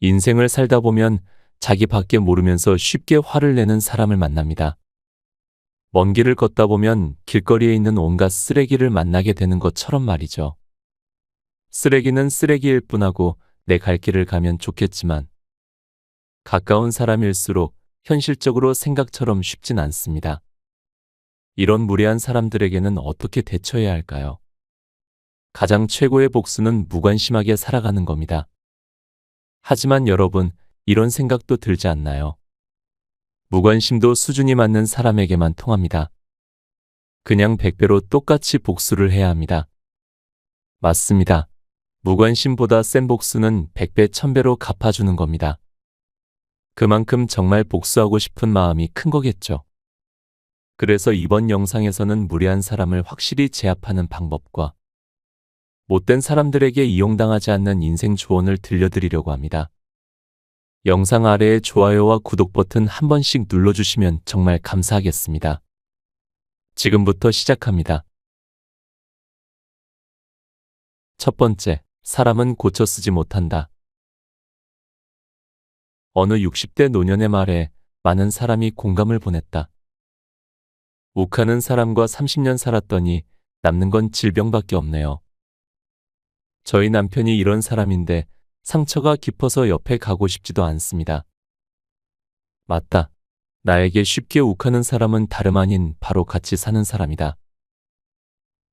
인생을 살다 보면 자기밖에 모르면서 쉽게 화를 내는 사람을 만납니다. 먼 길을 걷다 보면 길거리에 있는 온갖 쓰레기를 만나게 되는 것처럼 말이죠. 쓰레기는 쓰레기일 뿐하고 내 갈 길을 가면 좋겠지만 가까운 사람일수록 현실적으로 생각처럼 쉽진 않습니다. 이런 무례한 사람들에게는 어떻게 대처해야 할까요? 가장 최고의 복수는 무관심하게 살아가는 겁니다. 하지만 여러분, 이런 생각도 들지 않나요? 무관심도 수준이 맞는 사람에게만 통합니다. 그냥 100배로 똑같이 복수를 해야 합니다. 맞습니다. 무관심보다 센 복수는 100배, 1000배로 갚아주는 겁니다. 그만큼 정말 복수하고 싶은 마음이 큰 거겠죠. 그래서 이번 영상에서는 무례한 사람을 확실히 제압하는 방법과 못된 사람들에게 이용당하지 않는 인생 조언을 들려드리려고 합니다. 영상 아래에 좋아요와 구독 버튼 한 번씩 눌러주시면 정말 감사하겠습니다. 지금부터 시작합니다. 첫 번째, 사람은 고쳐 쓰지 못한다. 어느 60대 노년의 말에 많은 사람이 공감을 보냈다. 욱하는 사람과 30년 살았더니 남는 건 질병밖에 없네요. 저희 남편이 이런 사람인데 상처가 깊어서 옆에 가고 싶지도 않습니다. 맞다. 나에게 쉽게 욱하는 사람은 다름 아닌 바로 같이 사는 사람이다.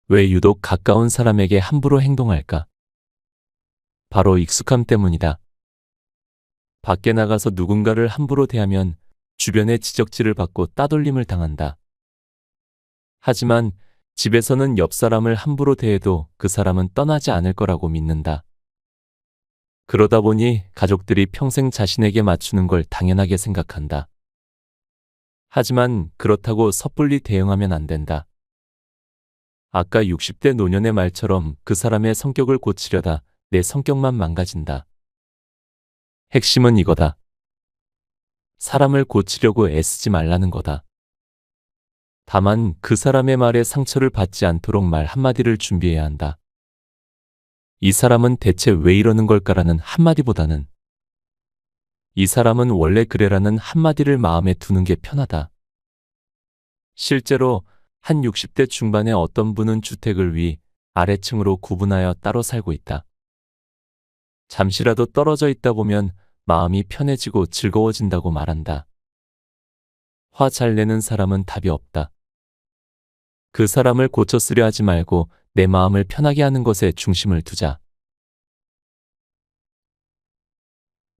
왜 유독 가까운 사람에게 함부로 행동할까? 바로 익숙함 때문이다. 밖에 나가서 누군가를 함부로 대하면 주변의 지적질을 받고 따돌림을 당한다. 하지만 집에서는 옆 사람을 함부로 대해도 그 사람은 떠나지 않을 거라고 믿는다. 그러다 보니 가족들이 평생 자신에게 맞추는 걸 당연하게 생각한다. 하지만 그렇다고 섣불리 대응하면 안 된다. 아까 60대 노년의 말처럼 그 사람의 성격을 고치려다 내 성격만 망가진다. 핵심은 이거다. 사람을 고치려고 애쓰지 말라는 거다. 다만 그 사람의 말에 상처를 받지 않도록 말 한마디를 준비해야 한다. 이 사람은 대체 왜 이러는 걸까라는 한마디보다는 이 사람은 원래 그래라는 한마디를 마음에 두는 게 편하다. 실제로 한 60대 중반의 어떤 분은 주택을 위, 아래층으로 구분하여 따로 살고 있다. 잠시라도 떨어져 있다 보면 마음이 편해지고 즐거워진다고 말한다. 화 잘 내는 사람은 답이 없다. 그 사람을 고쳐 쓰려 하지 말고 내 마음을 편하게 하는 것에 중심을 두자.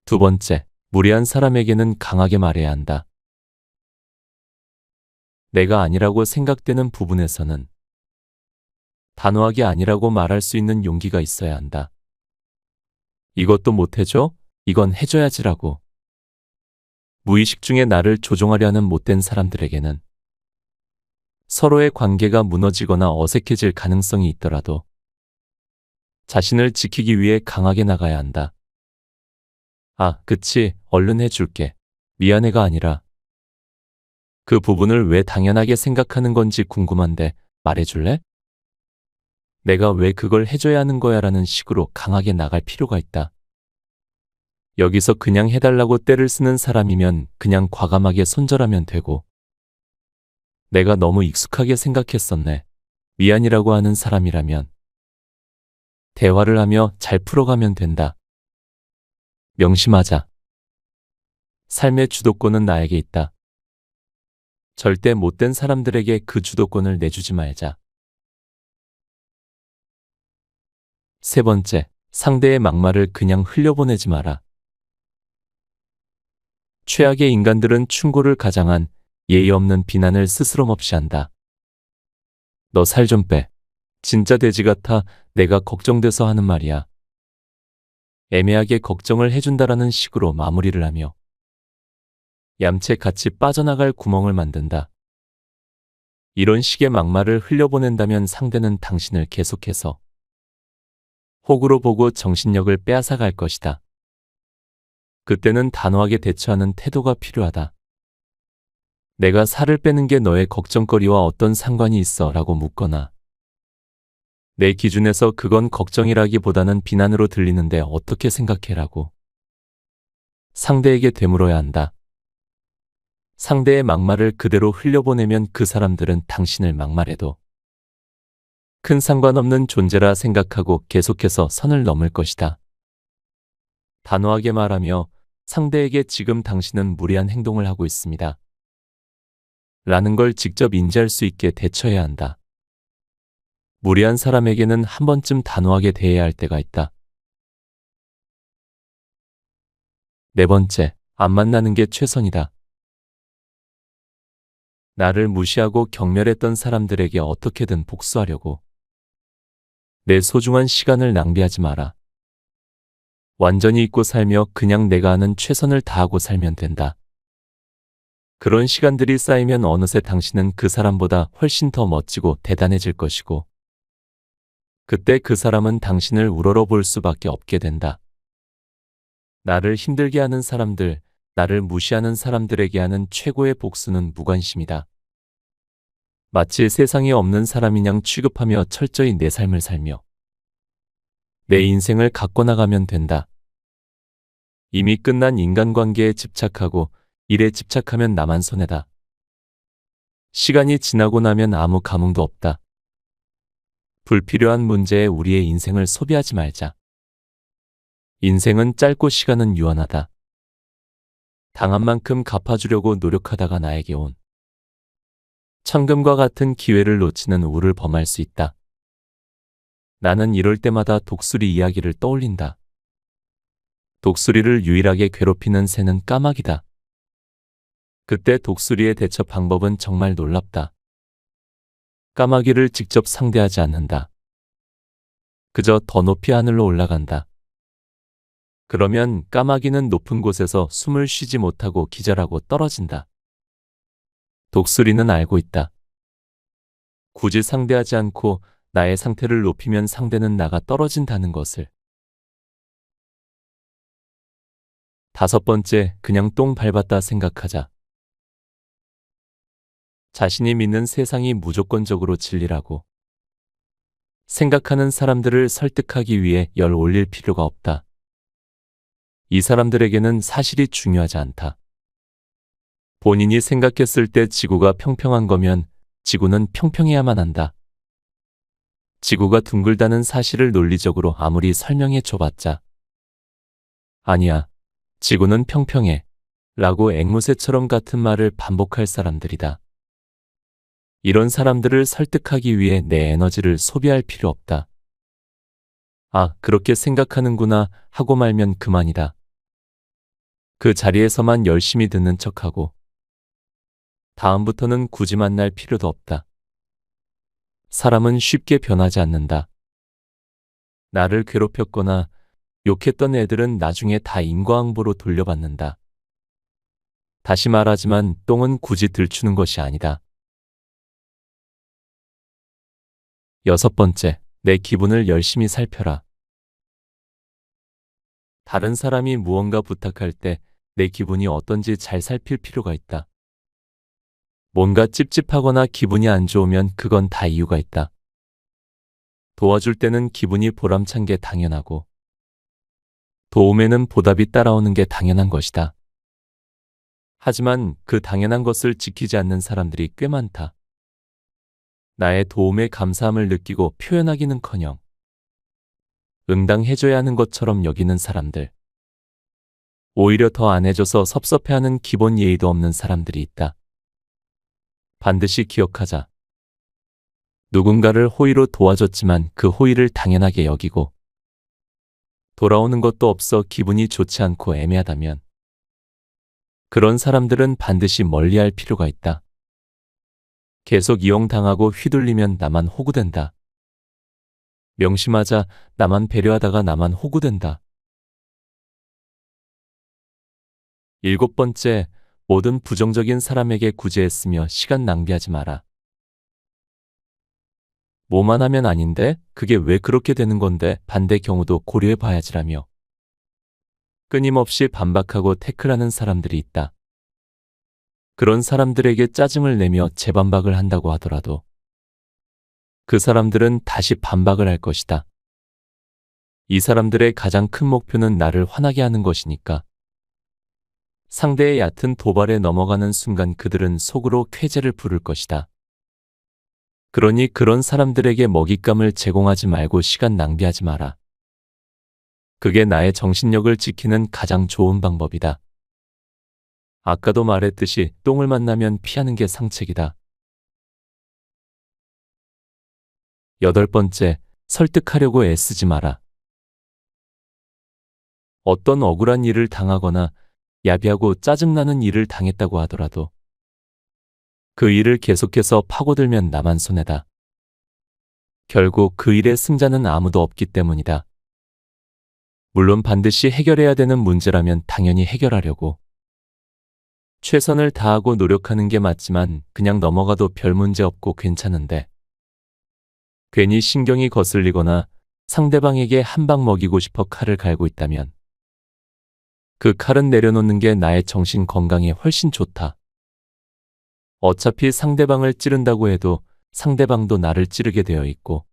두 번째, 무례한 사람에게는 강하게 말해야 한다. 내가 아니라고 생각되는 부분에서는 단호하게 아니라고 말할 수 있는 용기가 있어야 한다. 이것도 못 해줘? 이건 해줘야지라고. 무의식 중에 나를 조종하려 하는 못된 사람들에게는 서로의 관계가 무너지거나 어색해질 가능성이 있더라도 자신을 지키기 위해 강하게 나가야 한다. 아, 그치, 얼른 해줄게. 미안해가 아니라 그 부분을 왜 당연하게 생각하는 건지 궁금한데 말해줄래? 내가 왜 그걸 해줘야 하는 거야 라는 식으로 강하게 나갈 필요가 있다. 여기서 그냥 해달라고 떼를 쓰는 사람이면 그냥 과감하게 손절하면 되고 내가 너무 익숙하게 생각했었네. 미안이라고 하는 사람이라면 대화를 하며 잘 풀어가면 된다. 명심하자. 삶의 주도권은 나에게 있다. 절대 못된 사람들에게 그 주도권을 내주지 말자. 세 번째, 상대의 막말을 그냥 흘려보내지 마라. 최악의 인간들은 충고를 가장한 예의 없는 비난을 스스럼없이 한다. 너 살 좀 빼. 진짜 돼지 같아. 내가 걱정돼서 하는 말이야. 애매하게 걱정을 해준다라는 식으로 마무리를 하며 얌체같이 빠져나갈 구멍을 만든다. 이런 식의 막말을 흘려보낸다면 상대는 당신을 계속해서 호구로 보고 정신력을 빼앗아 갈 것이다. 그때는 단호하게 대처하는 태도가 필요하다. 내가 살을 빼는 게 너의 걱정거리와 어떤 상관이 있어? 라고 묻거나 내 기준에서 그건 걱정이라기보다는 비난으로 들리는데 어떻게 생각해? 라고 상대에게 되물어야 한다. 상대의 막말을 그대로 흘려보내면 그 사람들은 당신을 막말해도 큰 상관없는 존재라 생각하고 계속해서 선을 넘을 것이다. 단호하게 말하며 상대에게 지금 당신은 무리한 행동을 하고 있습니다. 라는 걸 직접 인지할 수 있게 대처해야 한다. 무리한 사람에게는 한 번쯤 단호하게 대해야 할 때가 있다. 네 번째, 안 만나는 게 최선이다. 나를 무시하고 경멸했던 사람들에게 어떻게든 복수하려고 내 소중한 시간을 낭비하지 마라. 완전히 잊고 살며 그냥 내가 아는 최선을 다하고 살면 된다. 그런 시간들이 쌓이면 어느새 당신은 그 사람보다 훨씬 더 멋지고 대단해질 것이고 그때 그 사람은 당신을 우러러 볼 수밖에 없게 된다. 나를 힘들게 하는 사람들, 나를 무시하는 사람들에게 하는 최고의 복수는 무관심이다. 마치 세상에 없는 사람이냥 취급하며 철저히 내 삶을 살며 내 인생을 갖고 나가면 된다. 이미 끝난 인간관계에 집착하고 일에 집착하면 나만 손해다. 시간이 지나고 나면 아무 감흥도 없다. 불필요한 문제에 우리의 인생을 소비하지 말자. 인생은 짧고 시간은 유한하다. 당한 만큼 갚아주려고 노력하다가 나에게 온 천금과 같은 기회를 놓치는 우를 범할 수 있다. 나는 이럴 때마다 독수리 이야기를 떠올린다. 독수리를 유일하게 괴롭히는 새는 까마귀다. 그때 독수리의 대처 방법은 정말 놀랍다. 까마귀를 직접 상대하지 않는다. 그저 더 높이 하늘로 올라간다. 그러면 까마귀는 높은 곳에서 숨을 쉬지 못하고 기절하고 떨어진다. 독수리는 알고 있다. 굳이 상대하지 않고 나의 상태를 높이면 상대는 나가 떨어진다는 것을. 다섯 번째, 그냥 똥 밟았다 생각하자. 자신이 믿는 세상이 무조건적으로 진리라고 생각하는 사람들을 설득하기 위해 열 올릴 필요가 없다. 이 사람들에게는 사실이 중요하지 않다. 본인이 생각했을 때 지구가 평평한 거면 지구는 평평해야만 한다. 지구가 둥글다는 사실을 논리적으로 아무리 설명해 줘봤자 아니야, 지구는 평평해 라고 앵무새처럼 같은 말을 반복할 사람들이다. 이런 사람들을 설득하기 위해 내 에너지를 소비할 필요 없다. 아, 그렇게 생각하는구나 하고 말면 그만이다. 그 자리에서만 열심히 듣는 척하고 다음부터는 굳이 만날 필요도 없다. 사람은 쉽게 변하지 않는다. 나를 괴롭혔거나 욕했던 애들은 나중에 다 인과응보로 돌려받는다. 다시 말하지만 똥은 굳이 들추는 것이 아니다. 여섯 번째, 내 기분을 열심히 살펴라. 다른 사람이 무언가 부탁할 때 내 기분이 어떤지 잘 살필 필요가 있다. 뭔가 찝찝하거나 기분이 안 좋으면 그건 다 이유가 있다. 도와줄 때는 기분이 보람찬 게 당연하고 도움에는 보답이 따라오는 게 당연한 것이다. 하지만 그 당연한 것을 지키지 않는 사람들이 꽤 많다. 나의 도움에 감사함을 느끼고 표현하기는커녕 응당해줘야 하는 것처럼 여기는 사람들. 오히려 더 안 해줘서 섭섭해하는 기본 예의도 없는 사람들이 있다. 반드시 기억하자. 누군가를 호의로 도와줬지만 그 호의를 당연하게 여기고 돌아오는 것도 없어 기분이 좋지 않고 애매하다면 그런 사람들은 반드시 멀리할 필요가 있다. 계속 이용당하고 휘둘리면 나만 호구된다. 명심하자. 나만 배려하다가 나만 호구된다. 일곱 번째, 모든 부정적인 사람에게 구제했으며 시간 낭비하지 마라. 뭐만 하면 아닌데 그게 왜 그렇게 되는 건데 반대 경우도 고려해 봐야지라며 끊임없이 반박하고 태클하는 사람들이 있다. 그런 사람들에게 짜증을 내며 재반박을 한다고 하더라도 그 사람들은 다시 반박을 할 것이다. 이 사람들의 가장 큰 목표는 나를 화나게 하는 것이니까 상대의 얕은 도발에 넘어가는 순간 그들은 속으로 쾌재를 부를 것이다. 그러니 그런 사람들에게 먹잇감을 제공하지 말고 시간 낭비하지 마라. 그게 나의 정신력을 지키는 가장 좋은 방법이다. 아까도 말했듯이 똥을 만나면 피하는 게 상책이다. 8번째, 설득하려고 애쓰지 마라. 어떤 억울한 일을 당하거나 야비하고 짜증나는 일을 당했다고 하더라도 그 일을 계속해서 파고들면 나만 손해다. 결국 그 일의 승자는 아무도 없기 때문이다. 물론 반드시 해결해야 되는 문제라면 당연히 해결하려고 최선을 다하고 노력하는 게 맞지만 그냥 넘어가도 별 문제 없고 괜찮은데 괜히 신경이 거슬리거나 상대방에게 한 방 먹이고 싶어 칼을 갈고 있다면 그 칼은 내려놓는 게 나의 정신 건강에 훨씬 좋다. 어차피 상대방을 찌른다고 해도 상대방도 나를 찌르게 되어 있고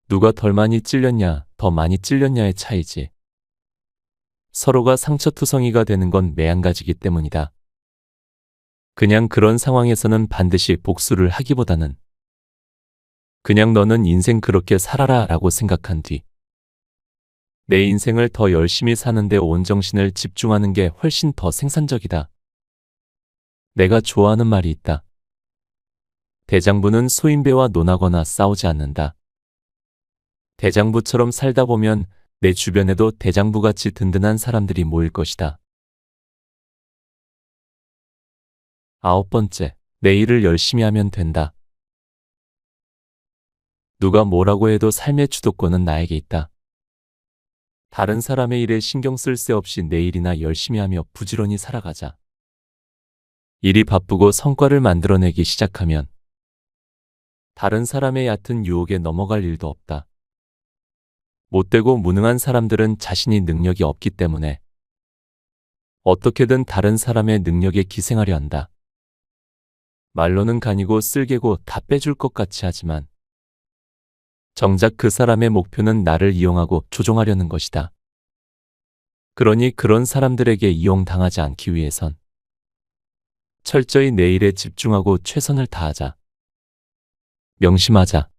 누가 덜 많이 찔렸냐, 더 많이 찔렸냐의 차이지. 서로가 상처투성이가 되는 건 매한가지기 때문이다. 그냥 그런 상황에서는 반드시 복수를 하기보다는 그냥 너는 인생 그렇게 살아라 라고 생각한 뒤 내 인생을 더 열심히 사는데 온 정신을 집중하는 게 훨씬 더 생산적이다. 내가 좋아하는 말이 있다. 대장부는 소인배와 논하거나 싸우지 않는다. 대장부처럼 살다 보면 내 주변에도 대장부같이 든든한 사람들이 모일 것이다. 9번째, 내 일을 열심히 하면 된다. 누가 뭐라고 해도 삶의 주도권은 나에게 있다. 다른 사람의 일에 신경 쓸 새 없이 내 일이나 열심히 하며 부지런히 살아가자. 일이 바쁘고 성과를 만들어내기 시작하면 다른 사람의 얕은 유혹에 넘어갈 일도 없다. 못되고 무능한 사람들은 자신이 능력이 없기 때문에 어떻게든 다른 사람의 능력에 기생하려 한다. 말로는 간이고 쓸개고 다 빼줄 것 같이 하지만 정작 그 사람의 목표는 나를 이용하고 조종하려는 것이다. 그러니 그런 사람들에게 이용당하지 않기 위해선 철저히 내 일에 집중하고 최선을 다하자. 명심하자.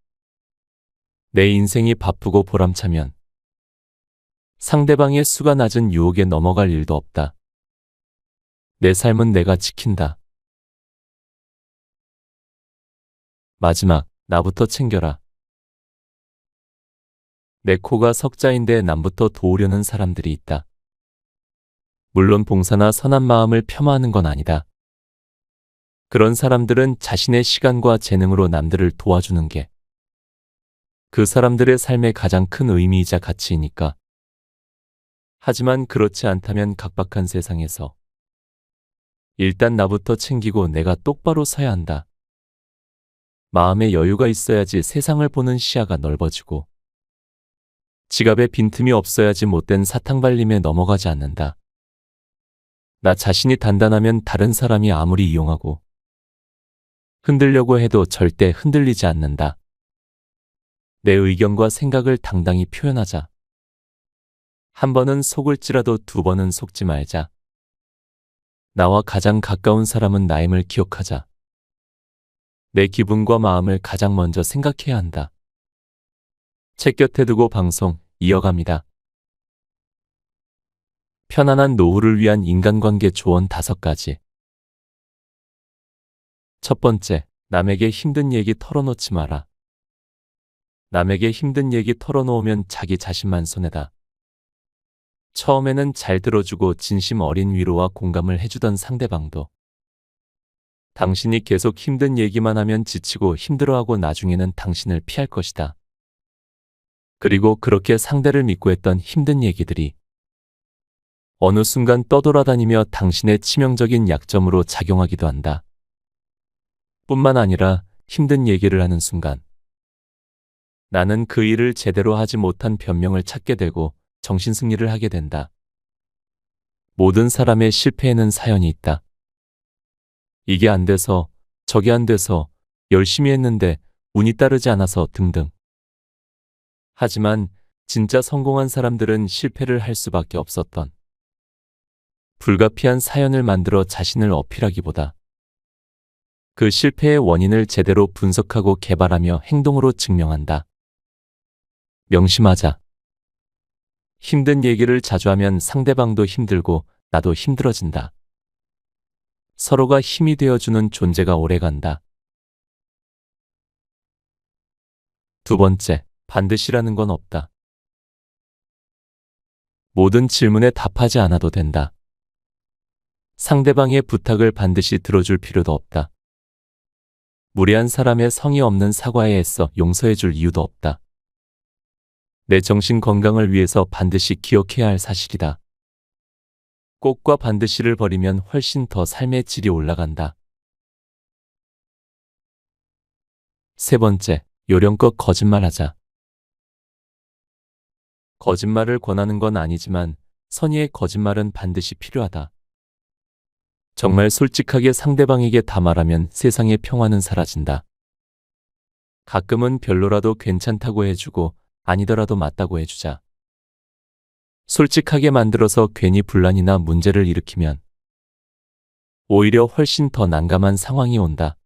내 인생이 바쁘고 보람차면 상대방의 수가 낮은 유혹에 넘어갈 일도 없다. 내 삶은 내가 지킨다. 마지막, 나부터 챙겨라. 내 코가 석자인데 남부터 도우려는 사람들이 있다. 물론 봉사나 선한 마음을 폄하하는 건 아니다. 그런 사람들은 자신의 시간과 재능으로 남들을 도와주는 게 그 사람들의 삶의 가장 큰 의미이자 가치이니까. 하지만 그렇지 않다면 각박한 세상에서 일단 나부터 챙기고 내가 똑바로 서야 한다. 마음의 여유가 있어야지 세상을 보는 시야가 넓어지고 지갑에 빈틈이 없어야지 못된 사탕발림에 넘어가지 않는다. 나 자신이 단단하면 다른 사람이 아무리 이용하고 흔들려고 해도 절대 흔들리지 않는다. 내 의견과 생각을 당당히 표현하자. 한 번은 속을지라도 두 번은 속지 말자. 나와 가장 가까운 사람은 나임을 기억하자. 내 기분과 마음을 가장 먼저 생각해야 한다. 책 곁에 두고 방송 이어갑니다. 편안한 노후를 위한 인간관계 조언 5가지. 첫 번째, 남에게 힘든 얘기 털어놓지 마라. 남에게 힘든 얘기 털어놓으면 자기 자신만 손해다. 처음에는 잘 들어주고 진심 어린 위로와 공감을 해주던 상대방도 당신이 계속 힘든 얘기만 하면 지치고 힘들어하고 나중에는 당신을 피할 것이다. 그리고 그렇게 상대를 믿고 했던 힘든 얘기들이 어느 순간 떠돌아다니며 당신의 치명적인 약점으로 작용하기도 한다. 뿐만 아니라 힘든 얘기를 하는 순간 나는 그 일을 제대로 하지 못한 변명을 찾게 되고 정신승리를 하게 된다. 모든 사람의 실패에는 사연이 있다. 이게 안 돼서, 저게 안 돼서, 열심히 했는데 운이 따르지 않아서 등등. 하지만 진짜 성공한 사람들은 실패를 할 수밖에 없었던 불가피한 사연을 만들어 자신을 어필하기보다 그 실패의 원인을 제대로 분석하고 개발하며 행동으로 증명한다. 명심하자. 힘든 얘기를 자주 하면 상대방도 힘들고 나도 힘들어진다. 서로가 힘이 되어주는 존재가 오래간다. 두 번째, 반드시라는 건 없다. 모든 질문에 답하지 않아도 된다. 상대방의 부탁을 반드시 들어줄 필요도 없다. 무례한 사람의 성의 없는 사과에 애써 용서해줄 이유도 없다. 내 정신 건강을 위해서 반드시 기억해야 할 사실이다. 꼭과 반드시를 버리면 훨씬 더 삶의 질이 올라간다. 세 번째, 요령껏 거짓말하자. 거짓말을 권하는 건 아니지만 선의의 거짓말은 반드시 필요하다. 정말 솔직하게 상대방에게 다 말하면 세상의 평화는 사라진다. 가끔은 별로라도 괜찮다고 해주고 아니더라도 맞다고 해주자. 솔직하게 만들어서 괜히 분란이나 문제를 일으키면 오히려 훨씬 더 난감한 상황이 온다.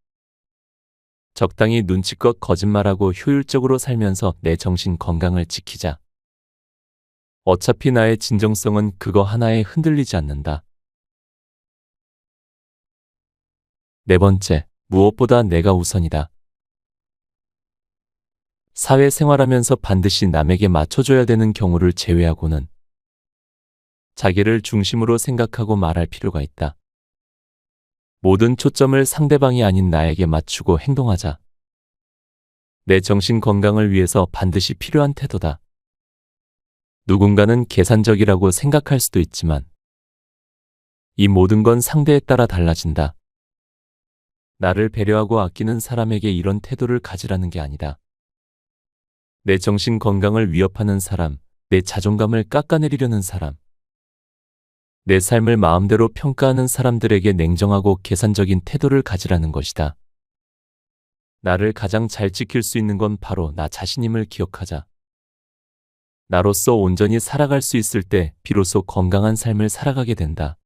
적당히 눈치껏 거짓말하고 효율적으로 살면서 내 정신 건강을 지키자. 어차피 나의 진정성은 그거 하나에 흔들리지 않는다. 네 번째, 무엇보다 내가 우선이다. 사회생활하면서 반드시 남에게 맞춰줘야 되는 경우를 제외하고는 자기를 중심으로 생각하고 말할 필요가 있다. 모든 초점을 상대방이 아닌 나에게 맞추고 행동하자. 내 정신 건강을 위해서 반드시 필요한 태도다. 누군가는 계산적이라고 생각할 수도 있지만 이 모든 건 상대에 따라 달라진다. 나를 배려하고 아끼는 사람에게 이런 태도를 가지라는 게 아니다. 내 정신 건강을 위협하는 사람, 내 자존감을 깎아내리려는 사람, 내 삶을 마음대로 평가하는 사람들에게 냉정하고 계산적인 태도를 가지라는 것이다. 나를 가장 잘 지킬 수 있는 건 바로 나 자신임을 기억하자. 나로서 온전히 살아갈 수 있을 때 비로소 건강한 삶을 살아가게 된다.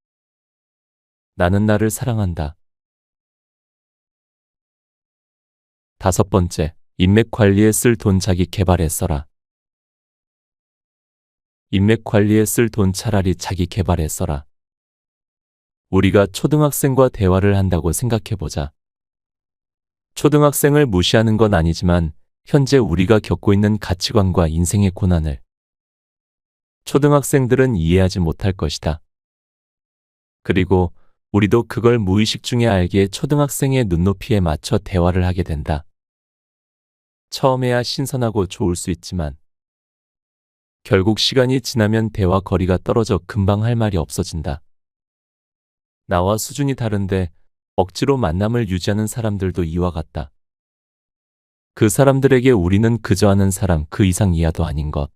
나는 나를 사랑한다. 다섯 번째, 인맥 관리에 쓸 돈 자기 개발에 써라. 인맥 관리에 쓸 돈 차라리 자기 개발에 써라. 우리가 초등학생과 대화를 한다고 생각해보자. 초등학생을 무시하는 건 아니지만 현재 우리가 겪고 있는 가치관과 인생의 고난을 초등학생들은 이해하지 못할 것이다. 그리고 우리도 그걸 무의식 중에 알기에 초등학생의 눈높이에 맞춰 대화를 하게 된다. 처음에야 신선하고 좋을 수 있지만 결국 시간이 지나면 대화 거리가 떨어져 금방 할 말이 없어진다. 나와 수준이 다른데 억지로 만남을 유지하는 사람들도 이와 같다. 그 사람들에게 우리는 그저 아는 사람 그 이상 이하도 아닌 것.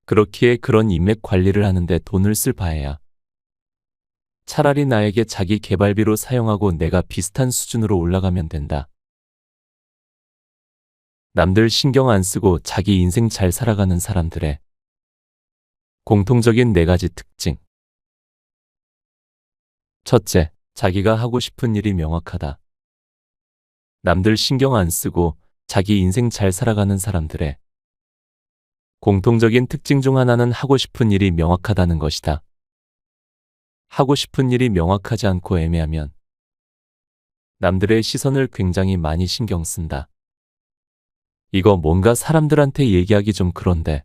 그렇기에 그런 인맥 관리를 하는데 돈을 쓸 바에야 차라리 나에게 자기 개발비로 사용하고 내가 비슷한 수준으로 올라가면 된다. 남들 신경 안 쓰고 자기 인생 잘 살아가는 사람들의 공통적인 네 가지 특징. 첫째, 자기가 하고 싶은 일이 명확하다. 남들 신경 안 쓰고 자기 인생 잘 살아가는 사람들의 공통적인 특징 중 하나는 하고 싶은 일이 명확하다는 것이다. 하고 싶은 일이 명확하지 않고 애매하면 남들의 시선을 굉장히 많이 신경 쓴다. 이거 뭔가 사람들한테 얘기하기 좀 그런데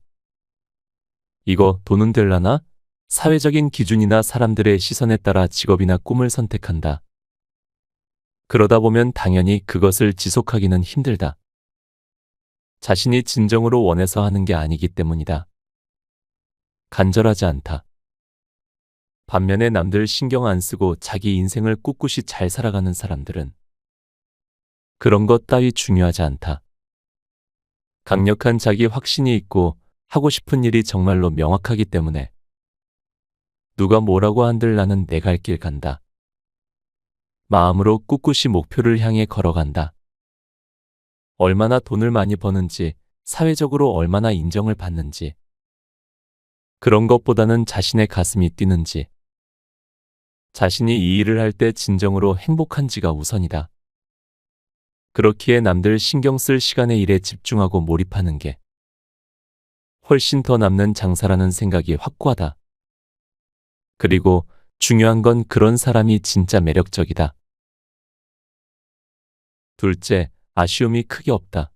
이거 돈은 될라나? 사회적인 기준이나 사람들의 시선에 따라 직업이나 꿈을 선택한다. 그러다 보면 당연히 그것을 지속하기는 힘들다. 자신이 진정으로 원해서 하는 게 아니기 때문이다. 간절하지 않다. 반면에 남들 신경 안 쓰고 자기 인생을 꿋꿋이 잘 살아가는 사람들은 그런 것 따위 중요하지 않다. 강력한 자기 확신이 있고 하고 싶은 일이 정말로 명확하기 때문에 누가 뭐라고 한들 나는 내 갈 길 간다. 마음으로 꿋꿋이 목표를 향해 걸어간다. 얼마나 돈을 많이 버는지, 사회적으로 얼마나 인정을 받는지, 그런 것보다는 자신의 가슴이 뛰는지, 자신이 이 일을 할 때 진정으로 행복한지가 우선이다. 그렇기에 남들 신경 쓸 시간에 일에 집중하고 몰입하는 게 훨씬 더 남는 장사라는 생각이 확고하다. 그리고 중요한 건 그런 사람이 진짜 매력적이다. 둘째, 아쉬움이 크게 없다.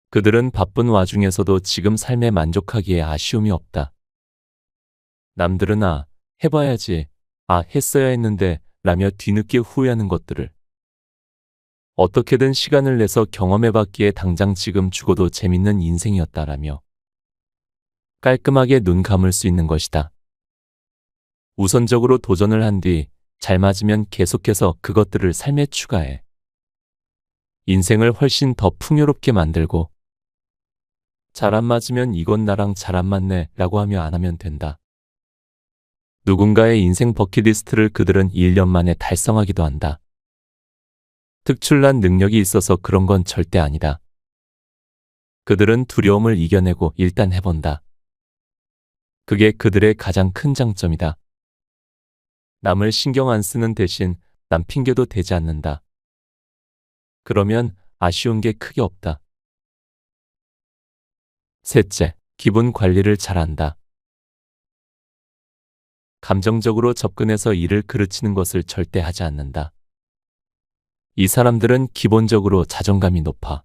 그들은 바쁜 와중에서도 지금 삶에 만족하기에 아쉬움이 없다. 남들은 해봐야지, 했어야 했는데 라며 뒤늦게 후회하는 것들을 어떻게든 시간을 내서 경험해봤기에 당장 지금 죽어도 재밌는 인생이었다라며 깔끔하게 눈 감을 수 있는 것이다. 우선적으로 도전을 한 뒤 잘 맞으면 계속해서 그것들을 삶에 추가해 인생을 훨씬 더 풍요롭게 만들고 잘 안 맞으면 이건 나랑 잘 안 맞네 라고 하며 안 하면 된다. 누군가의 인생 버킷리스트를 그들은 1년 만에 달성하기도 한다. 특출난 능력이 있어서 그런 건 절대 아니다. 그들은 두려움을 이겨내고 일단 해본다. 그게 그들의 가장 큰 장점이다. 남을 신경 안 쓰는 대신 남 핑계도 대지 않는다. 그러면 아쉬운 게 크게 없다. 셋째, 기분 관리를 잘한다. 감정적으로 접근해서 일을 그르치는 것을 절대 하지 않는다. 이 사람들은 기본적으로 자존감이 높아.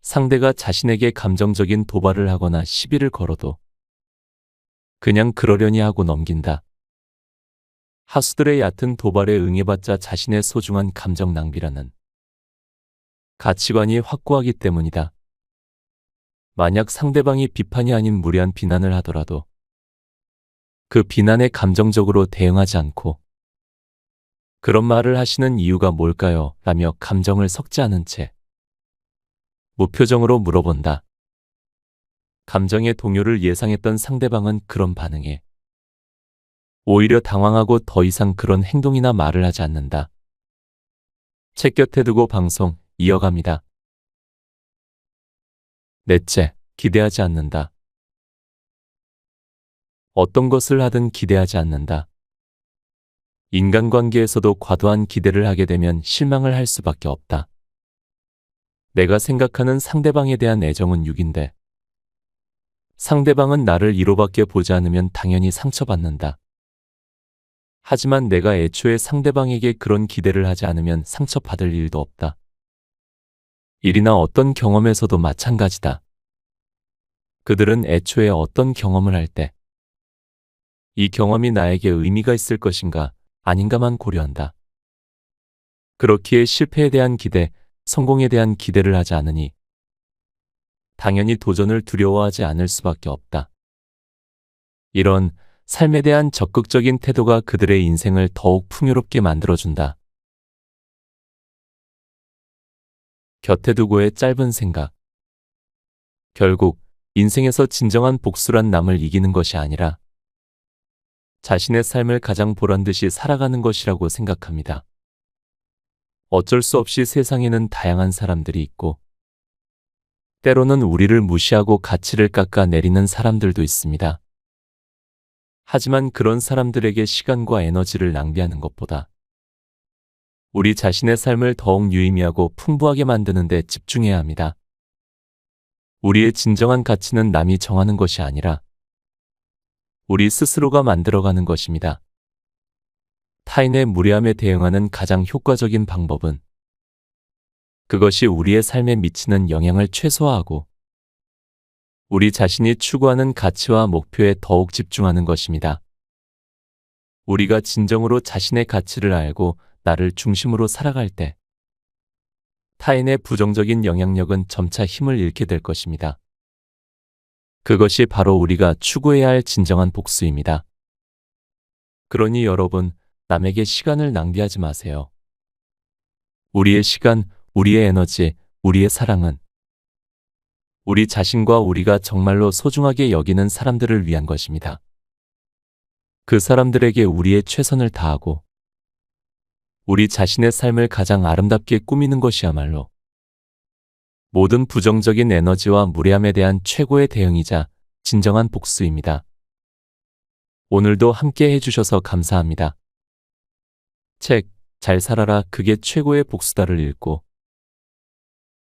상대가 자신에게 감정적인 도발을 하거나 시비를 걸어도 그냥 그러려니 하고 넘긴다. 하수들의 얕은 도발에 응해봤자 자신의 소중한 감정 낭비라는 가치관이 확고하기 때문이다. 만약 상대방이 비판이 아닌 무례한 비난을 하더라도 그 비난에 감정적으로 대응하지 않고 그런 말을 하시는 이유가 뭘까요? 라며 감정을 섞지 않은 채 무표정으로 물어본다. 감정의 동요를 예상했던 상대방은 그런 반응에 오히려 당황하고 더 이상 그런 행동이나 말을 하지 않는다. 책 곁에 두고 방송 이어갑니다. 넷째, 기대하지 않는다. 어떤 것을 하든 기대하지 않는다. 인간관계에서도 과도한 기대를 하게 되면 실망을 할 수밖에 없다. 내가 생각하는 상대방에 대한 애정은 6인데 상대방은 나를 2로밖에 보지 않으면 당연히 상처받는다. 하지만 내가 애초에 상대방에게 그런 기대를 하지 않으면 상처받을 일도 없다. 일이나 어떤 경험에서도 마찬가지다. 그들은 애초에 어떤 경험을 할 때 이 경험이 나에게 의미가 있을 것인가 아닌가만 고려한다. 그렇기에 실패에 대한 기대, 성공에 대한 기대를 하지 않으니 당연히 도전을 두려워하지 않을 수밖에 없다. 이런 삶에 대한 적극적인 태도가 그들의 인생을 더욱 풍요롭게 만들어준다. 곁에 두고의 짧은 생각. 결국 인생에서 진정한 복수란 남을 이기는 것이 아니라 자신의 삶을 가장 보란듯이 살아가는 것이라고 생각합니다. 어쩔 수 없이 세상에는 다양한 사람들이 있고 때로는 우리를 무시하고 가치를 깎아내리는 사람들도 있습니다. 하지만 그런 사람들에게 시간과 에너지를 낭비하는 것보다 우리 자신의 삶을 더욱 유의미하고 풍부하게 만드는 데 집중해야 합니다. 우리의 진정한 가치는 남이 정하는 것이 아니라 우리 스스로가 만들어가는 것입니다. 타인의 무례함에 대응하는 가장 효과적인 방법은 그것이 우리의 삶에 미치는 영향을 최소화하고 우리 자신이 추구하는 가치와 목표에 더욱 집중하는 것입니다. 우리가 진정으로 자신의 가치를 알고 나를 중심으로 살아갈 때 타인의 부정적인 영향력은 점차 힘을 잃게 될 것입니다. 그것이 바로 우리가 추구해야 할 진정한 복수입니다. 그러니 여러분, 남에게 시간을 낭비하지 마세요. 우리의 시간, 우리의 에너지, 우리의 사랑은 우리 자신과 우리가 정말로 소중하게 여기는 사람들을 위한 것입니다. 그 사람들에게 우리의 최선을 다하고 우리 자신의 삶을 가장 아름답게 꾸미는 것이야말로 모든 부정적인 에너지와 무례함에 대한 최고의 대응이자 진정한 복수입니다. 오늘도 함께 해주셔서 감사합니다. 책, 잘 살아라 그게 최고의 복수다를 읽고